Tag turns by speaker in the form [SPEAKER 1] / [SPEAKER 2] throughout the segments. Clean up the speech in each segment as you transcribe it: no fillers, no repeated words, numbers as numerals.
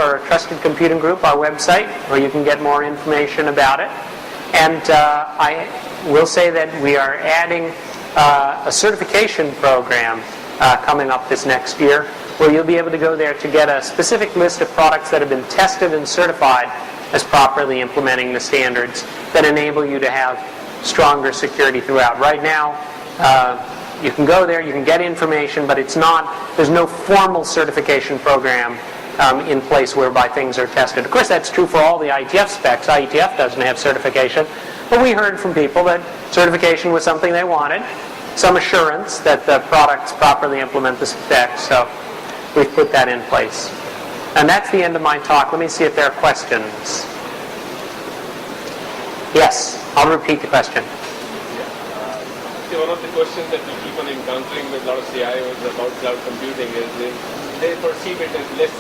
[SPEAKER 1] for Trusted Computing Group, our website, where you can get more information about it. And I will say that we are adding a certification program coming up this next year, where you'll be able to go there to get a specific list of products that have been tested and certified as properly implementing the standards that enable you to have stronger security throughout. Right now, you can go there, you can get information, but there's no formal certification program in place whereby things are tested. Of course, that's true for all the IETF specs. IETF doesn't have certification, but we heard from people that certification was something they wanted, some assurance that the products properly implement the specs, so we've put that in place. And that's the end of my talk. Let me see if there are questions. Yes, I'll repeat the question.
[SPEAKER 2] One of the questions that we keep on encountering with a lot of CIOs about cloud computing is they perceive it as less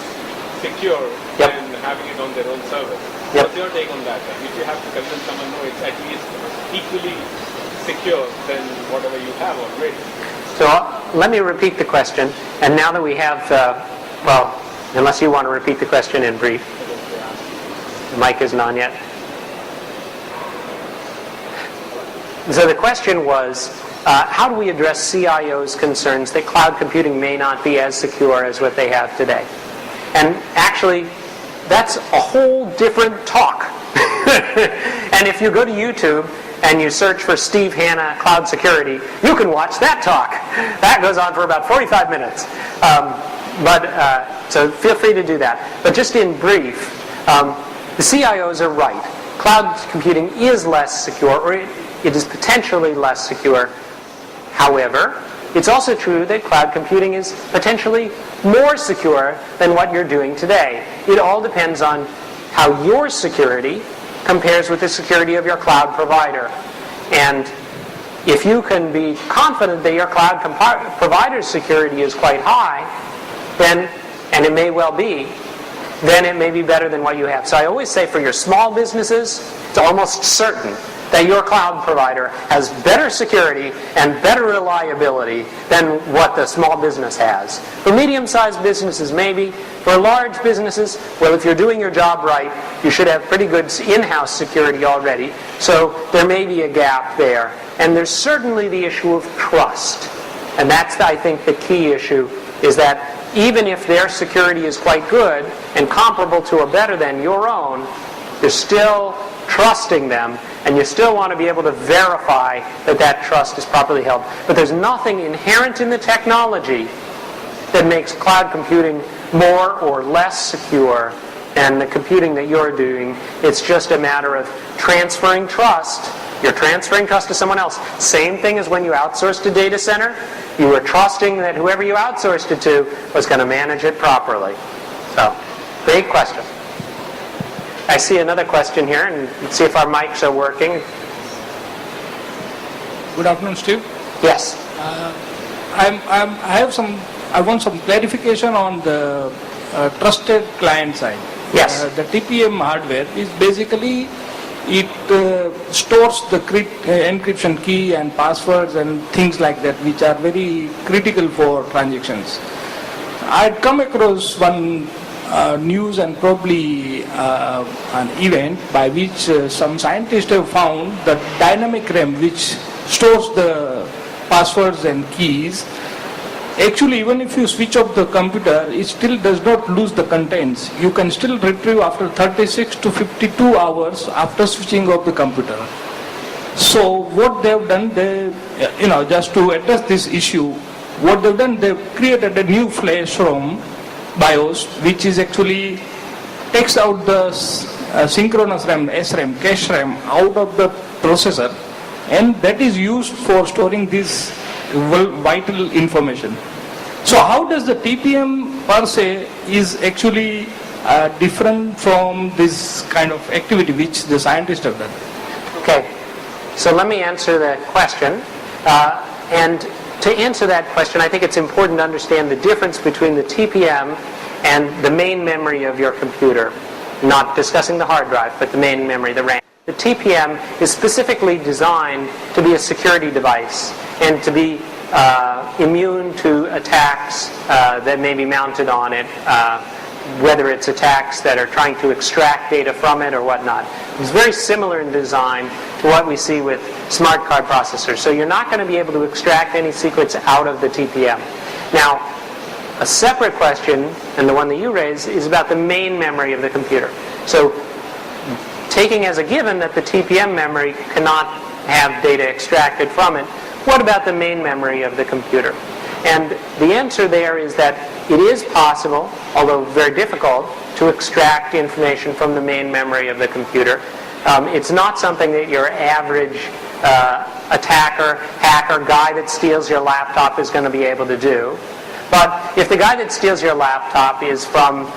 [SPEAKER 2] secure than having it on their own server. What's your take on that? If you have to convince someone, no, it's at least equally secure than whatever you have already.
[SPEAKER 1] So let me repeat the question. And now that we have, unless you want to repeat the question in brief. The mic isn't on yet. So the question was, how do we address CIOs' concerns that cloud computing may not be as secure as what they have today? And actually, that's a whole different talk. And if you go to YouTube and you search for Steve Hanna Cloud Security, you can watch that talk. That goes on for about 45 minutes. So feel free to do that. But just in brief, the CIOs are right. Cloud computing is less secure, or it is potentially less secure. However, it's also true that cloud computing is potentially more secure than what you're doing today. It all depends on how your security compares with the security of your cloud provider. And if you can be confident that your cloud provider's security is quite high, then, and it may well be, then it may be better than what you have. So I always say for your small businesses, it's almost certain that your cloud provider has better security and better reliability than what the small business has. For medium-sized businesses, maybe. For large businesses, well, if you're doing your job right, you should have pretty good in-house security already. So there may be a gap there. And there's certainly the issue of trust. And that's, I think, the key issue, is that even if their security is quite good and comparable to or better than your own, you're still trusting them, and you still want to be able to verify that that trust is properly held. But there's nothing inherent in the technology that makes cloud computing more or less secure than the computing that you're doing. It's just a matter of transferring trust. You're transferring trust to someone else. Same thing as when you outsourced a data center. You were trusting that whoever you outsourced it to was going to manage it properly. So, great question. I see another question here, and let's see if our mics are working.
[SPEAKER 3] Good afternoon, Steve.
[SPEAKER 1] Yes.
[SPEAKER 3] I want some clarification on the trusted client side.
[SPEAKER 1] Yes.
[SPEAKER 3] The TPM hardware is basically, it stores the encryption key and passwords and things like that, which are very critical for transactions. I'd come across one news and probably an event by which some scientists have found that dynamic RAM, which stores the passwords and keys, actually even if you switch off the computer, it still does not lose the contents. You can still retrieve after 36 to 52 hours after switching off the computer. So what they've done, just to address this issue, what they've done, they've created a new flash ROM BIOS, which is actually takes out the synchronous RAM, SRAM, cache RAM out of the processor, and that is used for storing this vital information. So how does the TPM per se is actually different from this kind of activity which the scientists have done?
[SPEAKER 1] Okay, so let me answer that question. And to answer that question, I think it's important to understand the difference between the TPM and the main memory of your computer. Not discussing the hard drive, but the main memory, the RAM. The TPM is specifically designed to be a security device and to be immune to attacks that may be mounted on it whether it's attacks that are trying to extract data from it or whatnot. It's very similar in design to what we see with smart card processors. So you're not going to be able to extract any secrets out of the TPM. Now, a separate question, and the one that you raised, is about the main memory of the computer. So taking as a given that the TPM memory cannot have data extracted from it, what about the main memory of the computer? And the answer there is that it is possible, although very difficult, to extract information from the main memory of the computer. It's not something that your average attacker, hacker, guy that steals your laptop is going to be able to do. But if the guy that steals your laptop is from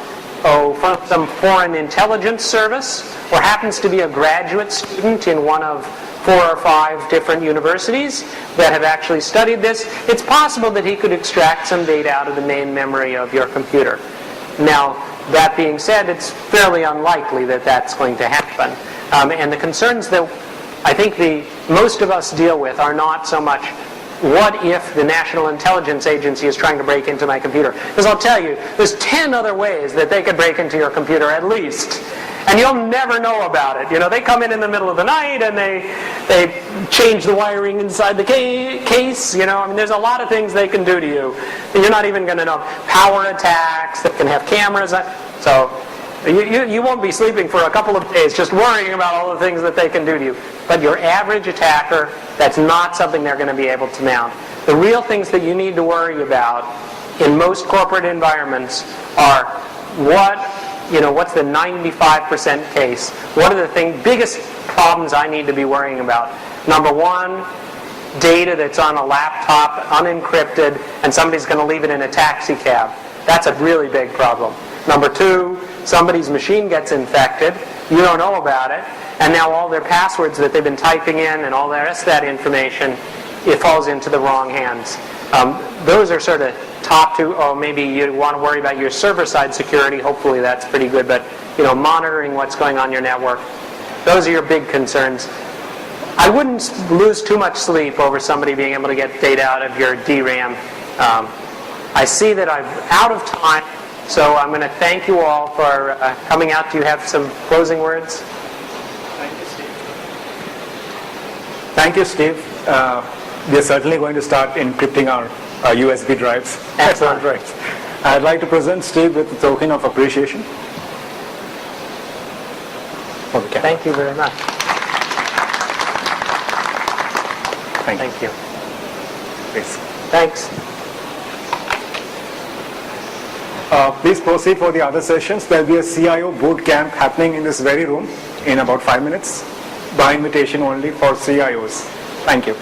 [SPEAKER 1] some foreign intelligence service, or happens to be a graduate student in one of 4 or 5 different universities that have actually studied this, it's possible that he could extract some data out of the main memory of your computer. Now, that being said, it's fairly unlikely that that's going to happen. And the concerns that I think most of us deal with are not so much, what if the National Intelligence Agency is trying to break into my computer? Because I'll tell you, there's 10 other ways that they could break into your computer at least. And you'll never know about it. You know, they come in the middle of the night and they change the wiring inside the case. You know, I mean, there's a lot of things they can do to you. You're not even going to know. Power attacks that can have cameras. So you won't be sleeping for a couple of days just worrying about all the things that they can do to you. But your average attacker, that's not something they're going to be able to mount. The real things that you need to worry about in most corporate environments are what's the 95% case? What are the biggest problems I need to be worrying about? Number one, data that's on a laptop, unencrypted, and somebody's going to leave it in a taxi cab. That's a really big problem. Number two, somebody's machine gets infected, you don't know about it, and now all their passwords that they've been typing in and all the rest of that information, it falls into the wrong hands. Those are sort of top two. Oh, maybe you want to worry about your server-side security. Hopefully that's pretty good. But monitoring what's going on your network, those are your big concerns. I wouldn't lose too much sleep over somebody being able to get data out of your DRAM. I see that I'm out of time, so I'm going to thank you all for coming out. Do you have some closing words?
[SPEAKER 4] Thank you, Steve. Thank you, Steve. We are certainly going to start encrypting our USB drives.
[SPEAKER 1] Excellent.
[SPEAKER 4] Drives. I'd like to present Steve with a token of appreciation. Okay.
[SPEAKER 1] Thank you very much.
[SPEAKER 4] Thank you. Please.
[SPEAKER 1] Thanks.
[SPEAKER 4] Please proceed for the other sessions. There will be a CIO boot camp happening in this very room in about 5 minutes, by invitation only for CIOs. Thank you.